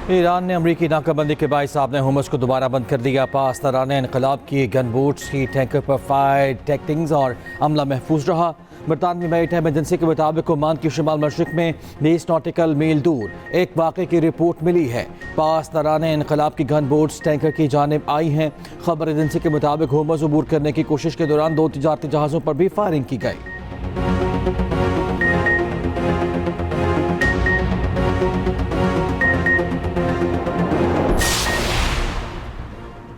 Iran ने अमरीकी नाकाबंदी के बाइस आपने हुमस को दोबारा बंद कर दिया। पास तराने इनकलाब की गन बोट्स की टैंकर पर फायर टेक्टिंग्स और अमला महफूज रहा। बरतानवी मैरीटाइम एजेंसी के मुताबिक ओमान की शुमाल मशरिक में 20 नॉटिकल मील दूर एक वाक़े की रिपोर्ट मिली है। पास तराने इनकलाब की गन बोट्स टैंकर की जानिब आई हैं। खबर एजेंसी के मुताबिक हुमस अबूर करने की कोशिश के दौरान 2 तिजारती जहाज़ों पर भी फायरिंग की गई।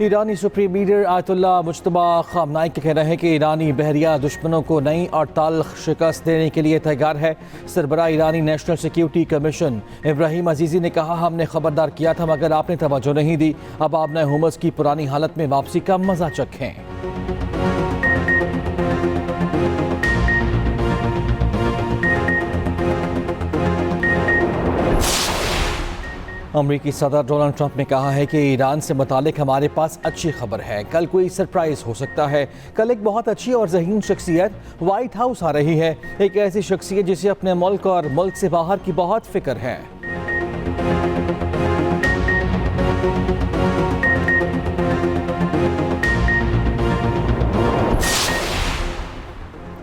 ईरानी supreme leader Ayatollah Mojtaba Khamenei का कहना है कि ईरानी बहरिया दुश्मनों को नई और तल्ख शिकस्त देने के लिए तैयार है। सरबराह ईरानी national security commission Ebrahim Azizi ने कहा, हमने खबरदार किया था मगर आपने तवज्जो नहीं दी। अब आपने हुमस की पुरानी हालत में वापसी का मजा चखें। अमरीकी सदर डोनाल्ड ट्रंप ने कहा है कि ईरान से मुतालिक हमारे पास अच्छी खबर है। कल कोई सरप्राइज हो सकता है। कल एक बहुत अच्छी और ज़हीन शख्सियत व्हाइट हाउस आ रही है। एक ऐसी शख्सियत जिसे अपने मुल्क और मुल्क से बाहर की बहुत फिक्र है।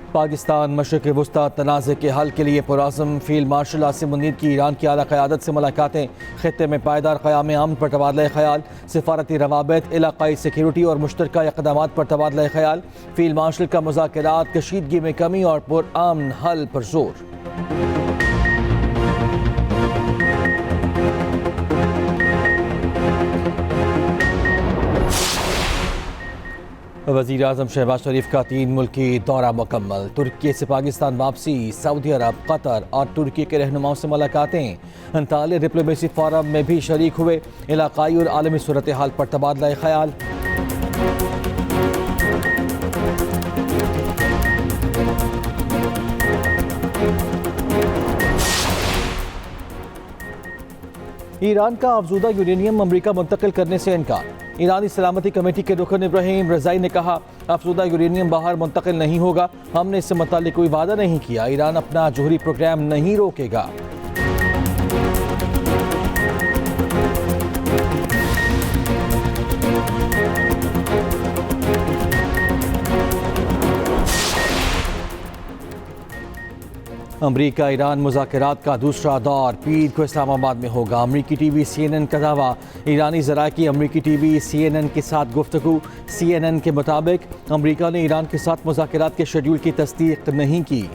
पाकिस्तान मशरिक़ वुस्ता तनाज़े के हल के लिए पुरअज़्म फील्ड मार्शल आसिम मुनीर की ईरान की आला क़यादत से मुलाकातें। खित्ते में पायदार क़याम अमन पर तबादला ख़याल। सिफारती रवाबित, इलाक़ाई सिक्योरिटी और मुश्तरका इक़दामात पर तबादला ख़याल। फील्ड मार्शल का मुज़ाकरात, कशीदगी में कमी और पुरअमन हल पर जोर। वज़ीर आज़म शहबाज शरीफ का 3 मुल्की दौरा मुकम्मल। तुर्की से पाकिस्तान वापसी, सऊदी अरब, कतर और तुर्की के रहनुमाओं से मुलाकातें। 39 डिप्लोमेसी फोरम में भी शरीक हुए। इलाक़ाई और आलमी सूरत हाल पर तबादला ख़याल। ईरान का अफजूदा यूरेनियम अमरीका मुंतकिल करने से इनकार। ईरानी सलामती कमेटी के रुकन इब्राहिम रज़ाई ने कहा, अफजूदा यूरेनियम बाहर मुंतकिल नहीं होगा। हमने इससे मुताल्लिक कोई वादा नहीं किया। ईरान अपना जोहरी प्रोग्राम नहीं रोकेगा। अमरीका ईरान मुज़ाकरात का दूसरा दौर पीर को इस्लामाबाद में होगा। अमरीकी टीवी CNN का दावा। ईरानी ज़राए की अमरीकी टीवी CNN के साथ गुफ्तगू। CNN के मुताबिक अमरीका ने ईरान के साथ मुज़ाकरात के शेड्यूल की तस्दीक नहीं की।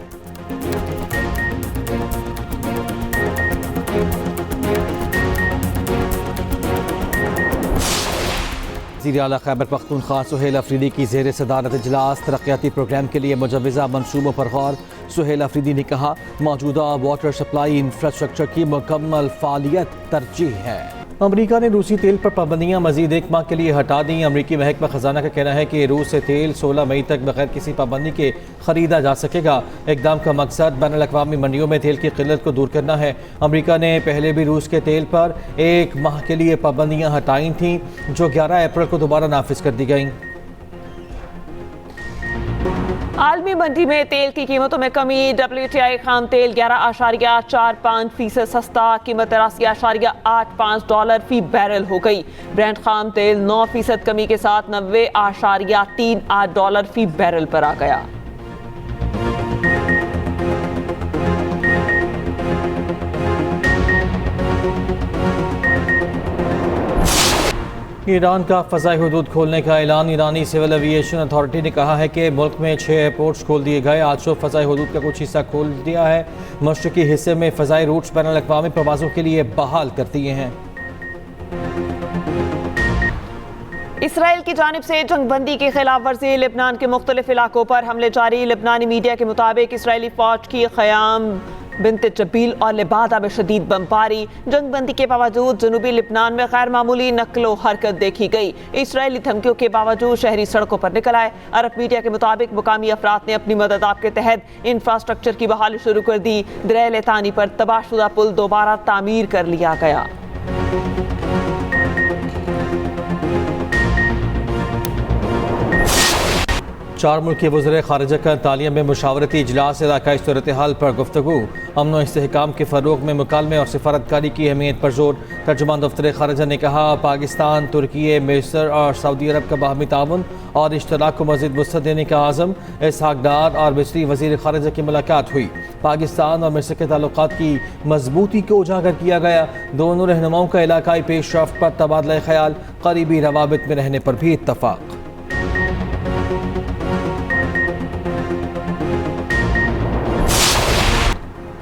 वज़ीर आला खैबर पख्तूनख्वा सुहेल अफरीदी की ज़ेर सदारत इजलास। तरक्याती प्रोग्राम के लिए मुजव्वज़ा मंसूबों पर गौर। सुहेल अफरीदी ने कहा, मौजूदा वाटर सप्लाई इंफ्रास्ट्रक्चर की मुकम्मल फ़ालियत तरजीह है। अमरीका ने रूसी तेल पर पाबंदियाँ मज़ीद 1 माह के लिए हटा दी। अमरीकी महकमा ख़जाना का कहना है कि रूस से तेल 16 मई तक बगैर किसी पाबंदी के ख़रीदा जा सकेगा। इक़दाम का मकसद बैनुल-अक़वामी मंडियों में तेल की क़िल्लत को दूर करना है। अमरीका ने पहले भी रूस के तेल पर 1 माह के लिए पाबंदियाँ हटाई थीं, जो 11 अप्रैल को दोबारा नाफिज कर दी गईं। आलमी मंडी में तेल की कीमतों में कमी। WTI खाम तेल 11.45% सस्ता, कीमत $83.85 फी बैरल हो गई। ब्रेंट खाम तेल 9% कमी के साथ $90.38 फी बैरल पर आ गया। ईरान का फ़ज़ाई हुदूद खोलने का ऐलान। ईरानी सिविल एविएशन अथॉरिटी ने कहा है कि मुल्क में 6 एयरपोर्ट्स खोल दिए गए। आज सुबह फ़ज़ाई हुदूद का कुछ हिस्सा खोल दिया है। मशरक़ी हिस्से में फ़ज़ाई रूट्स बैनुल-अक़वामी प्रवासों के लिए बहाल कर दिए हैं। इसराइल की जानिब से जंगबंदी की खिलाफ वर्जी। लेबनान के मुख्तलिफ इलाकों पर हमले जारी। लेबनानी मीडिया के मुताबिक इसराइली फ़ौज की ख़याम बिन्त जबील और लिबादा में शदीद बमबारी। जंगबंदी के बावजूद जनूबी लेबनान में गैर मामूली नकलो हरकत देखी गई। इसराइली धमकियों के बावजूद शहरी सड़कों पर निकल आए। अरब मीडिया के मुताबिक मुकामी अफराद ने अपनी मदद आप के तहत इंफ्रास्ट्रक्चर की बहाली शुरू कर दी। दरिया लितानी पर तबाहशुदा पुल दोबारा तामीर कर लिया गया। 4 मुल्की वज़ीर ख़ारिजा का तालिया में मुशावरती इजलास इलाकाई सूरत हाल पर गुफ्तगू। अमन व इस्तेहकाम के फ़रोग़ में मुकालमे और सिफारतकारी की अहमियत पर जोर। तर्जुमान दफ्तर ख़ारिजा ने कहा, पाकिस्तान, तुर्की, मिस्र और सऊदी अरब का बाहमी ताउन और इश्तराक को मज़ीद वुसअत देने का आज़म। इसहाक डार और मिस्री वज़ीर ख़ारिजा की मुलाकात हुई। पाकिस्तान और मिस्र के ताल्लुकात की मजबूती को उजागर किया गया। दोनों रहनुमाओं का इलाकाई पेशरफ्त पर तबादला ख्याल, करीबी रवाबित में रहने पर भी इत्तफ़ाक़।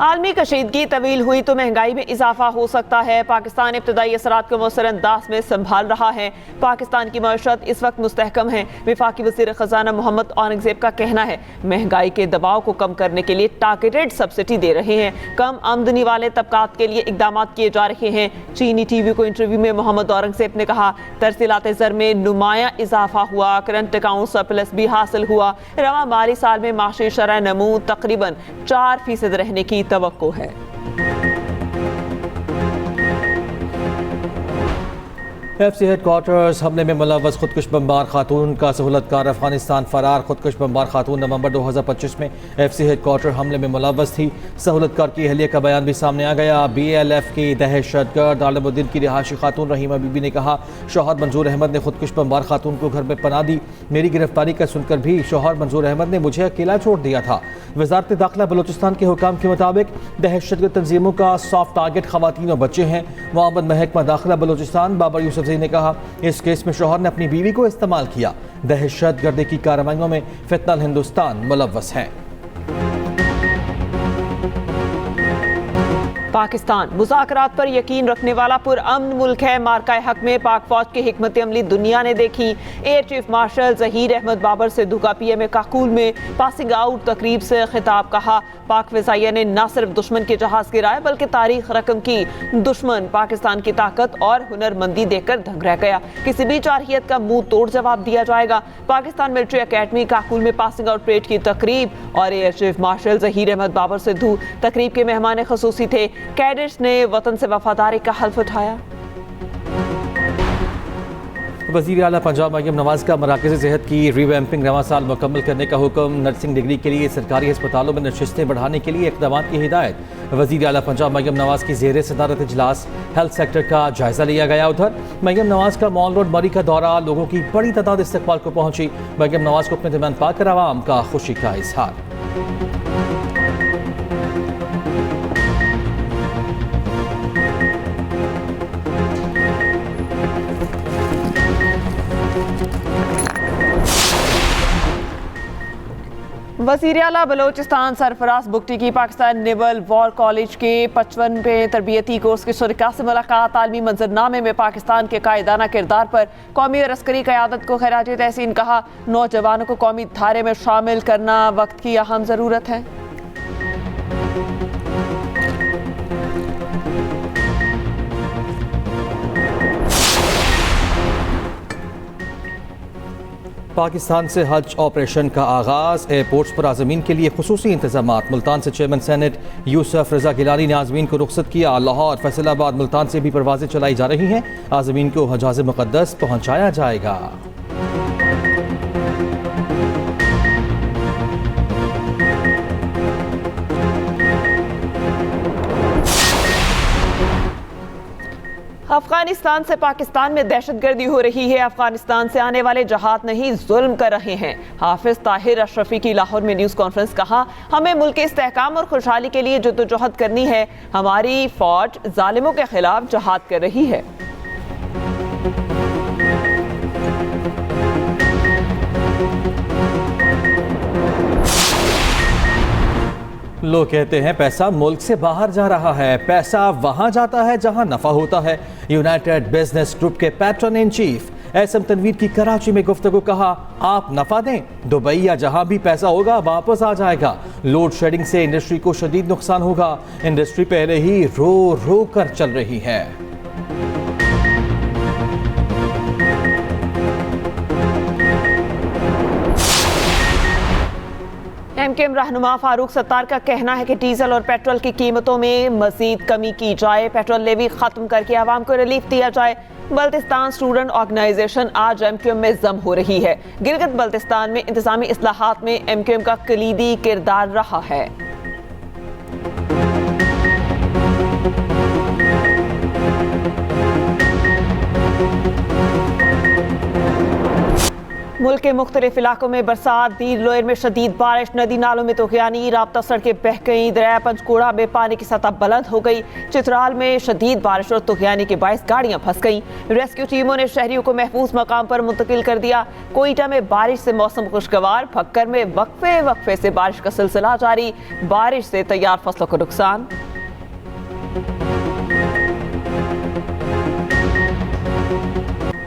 आलमी कशीदगी तवील हुई तो महंगाई में इजाफा हो सकता है। पाकिस्तान इब्तदाई असरात को मौसर अंदाज में संभाल रहा है। पाकिस्तान की मईशत इस वक्त मुस्तहकम है। वफाकी वज़ीर ख़जाना मोहम्मद औरंगज़ेब का कहना है, महंगाई के दबाव को कम करने के लिए टारगेटेड सब्सिडी दे रहे हैं। कम आमदनी वाले तबकात के लिए इकदाम किए जा रहे हैं। चीनी टीवी को इंटरव्यू में मोहम्मद औरंगज़ेब ने कहा, तरसीलात ज़र में नुमाया इजाफा हुआ, करंट अकाउंट सरप्लस भी हासिल हुआ। रवा माली साल में माशी शरह नमू तकरीबन 4% रहने की तवक्को है। FC हेडक्वार्टर्स हमले में मुलव्वस खुदकुश बमबार खातून का सहूलतकार अफगानिस्तान फरार। खुदकुश बमबार खातून नवंबर 2025 में FC हेडक्वार्टर हमले में मुलव्वस थी। सहूलतकार की अहलिया का बयान भी सामने आ गया। BLF की दहशतगर्द आलमुद्दीन की रिहायशी खातून रहीमा बीबी ने कहा, शौहर मंजूर अहमद ने खुदकुश बमबार खातून को घर में पनाह दी। मेरी गिरफ्तारी का सुनकर भी शौहर मंजूर अहमद ने मुझे अकेला छोड़ दिया था। वज़ारत दाखिला बलूचिस्तान के हुकाम के मुताबिक दहशतगर्द तंजीमों का सॉफ्ट टारगेट खवातीन और बच्चे हैं। मोहम्मद महकमा दाखिला बलूचिस्तान बाबर यूसुफ ने कहा, इस केस में शौहर ने अपनी बीवी को इस्तेमाल किया। दहशतगर्दी की कार्रवाइयों में फितनल हिंदुस्तान मुलव्वस है। पाकिस्तान मुज़ाकरात पर यकीन रखने वाला पुरअमन मुल्क है। मार्काए हक में पाक फौज की हिकमत अमली दुनिया ने देखी। Air chief marshal Zaheer Ahmed Babar से दुगा PM काकूल में पासिंग आउट तकरीब से खिताब। कहा, पाक फ़िज़ाइया ने न सिर्फ दुश्मन के जहाज़ गिराए बल्कि तारीख रकम की। दुश्मन पाकिस्तान की ताकत और हुनरमंदी देखकर दंग रह गया। किसी भी चारहियत का मुंह तोड़ जवाब दिया जाएगा। पाकिस्तान मिलिट्री अकेडमी काकूल में पासिंग आउट परेड की तकरीब और air chief marshal Zaheer Ahmed Babar Sidhu तकरीब के मेहमान ख़ुसूसी थे। कैडेट्स ने वतन से वफादारी का हल्फ उठाया। वज़ीर आला पंजाब मरियम नवाज़ का मराकज़ सेहत की रिवैम्पिंग रवां साल मुकम्मल करने का हुक्म। नर्सिंग डिग्री के लिए सरकारी अस्पतालों में नशिस्तें बढ़ाने के लिए इक़दाम की हिदायत। वज़ीर आला पंजाब मरियम नवाज़ की ज़ेर सदारत इजलास हेल्थ सेक्टर का जायज़ा लिया गया। उधर मरियम नवाज़ का मॉल रोड मरी का दौरा, लोगों की बड़ी तादाद इस्तकबाल को पहुंची। मरियम नवाज़ को अपने दरमियान पाकर आवाम का खुशी का इजहार। वज़ीर आला बलोचिस्तान सरफराज बुगटी की पाकिस्तान नेवल वॉर कॉलेज के 55वें तरबियती कोर्स के शुरका से मुलाकात। आलमी मंजरनामे में पाकिस्तान के कायदाना किरदार पर कौमी और अस्करी क़यादत को खराज तहसीन। कहा, नौजवानों को कौमी धारे में शामिल करना वक्त की अहम ज़रूरत है। पाकिस्तान से हज ऑपरेशन का आगाज़। एयरपोर्ट्स पर आज़मीन के लिए खुसूसी इंतजामात। मुल्तान से चेयरमैन सेनेट यूसुफ रज़ा गिलानी ने आज़मीन को रुखसत किया। लाहौर, फैसलाबाद, मुल्तान से भी परवाज़ें चलाई जा रही हैं। आज़मीन को हजाज़ मुक़द्दस पहुँचाया जाएगा। अफगानिस्तान से पाकिस्तान में दहशतगर्दी हो रही है। अफगानिस्तान से आने वाले जहाज नहीं जुल्म कर रहे हैं। हाफिज ताहिर अशरफी की लाहौर में न्यूज़ कॉन्फ्रेंस। कहा, हमें मुल्क के इस्तेहकाम और खुशहाली के लिए जद्दोजहद करनी है। हमारी फौज जालिमों के खिलाफ जहाद कर रही है। लोग कहते हैं पैसा मुल्क से बाहर जा रहा है। पैसा वहां जाता है जहां नफा होता है। यूनाइटेड बिजनेस ग्रुप के patron in chief SM Tanveer की कराची में गुफ्तगू। कहा, आप नफा दें, दुबई या जहां भी पैसा होगा वापस आ जाएगा। लोड शेडिंग से इंडस्ट्री को शदीद नुकसान होगा। इंडस्ट्री पहले ही रो रो कर चल रही है। एमकेएम रहनुमा फारूक सत्तार का कहना है कि डीजल और पेट्रोल की कीमतों में मजीद कमी की जाए। पेट्रोल लेवी खत्म करके आवाम को रिलीफ दिया जाए। बल्तिस्तान स्टूडेंट ऑर्गेनाइजेशन आज MQM में जम हो रही है। गिलगित बल्तिस्तान में इंतजामी इस्लाहात में MQM का कलीदी किरदार रहा है। मुल्क के मुख्तलिफ इलाकों में बरसात, दीर लोयर में शदीद बारिश, नदी नालों में तूफ़ानी, राब्ता सड़कें बह गईं, दरिया पंचकूड़ा में पानी की सतह बुलंद हो गई। चित्राल में शदीद बारिश और तूफ़ानी के बायस गाड़ियां फंस गईं। रेस्क्यू टीमों ने शहरियों को महफूज मकाम पर मुंतकिल कर दिया। कोयटा में बारिश से मौसम खुशगवार, भक्कर में वक्फे से बारिश का सिलसिला जारी, बारिश से तैयार फसलों को नुकसान।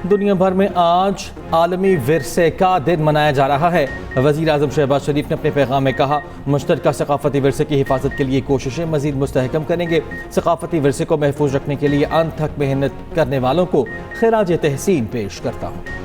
दुनिया भर में आज आलमी विरसे का दिन मनाया जा रहा है। वज़ीर आज़म शहबाज शरीफ ने अपने पैगाम में कहा, मुश्तरका सकाफती विरसे की हिफाजत के लिए कोशिशें मज़ीद मुस्तहकम करेंगे। सकाफती विरसे को महफूज रखने के लिए अंत तक मेहनत करने वालों को खिराज तहसीन पेश करता हूँ।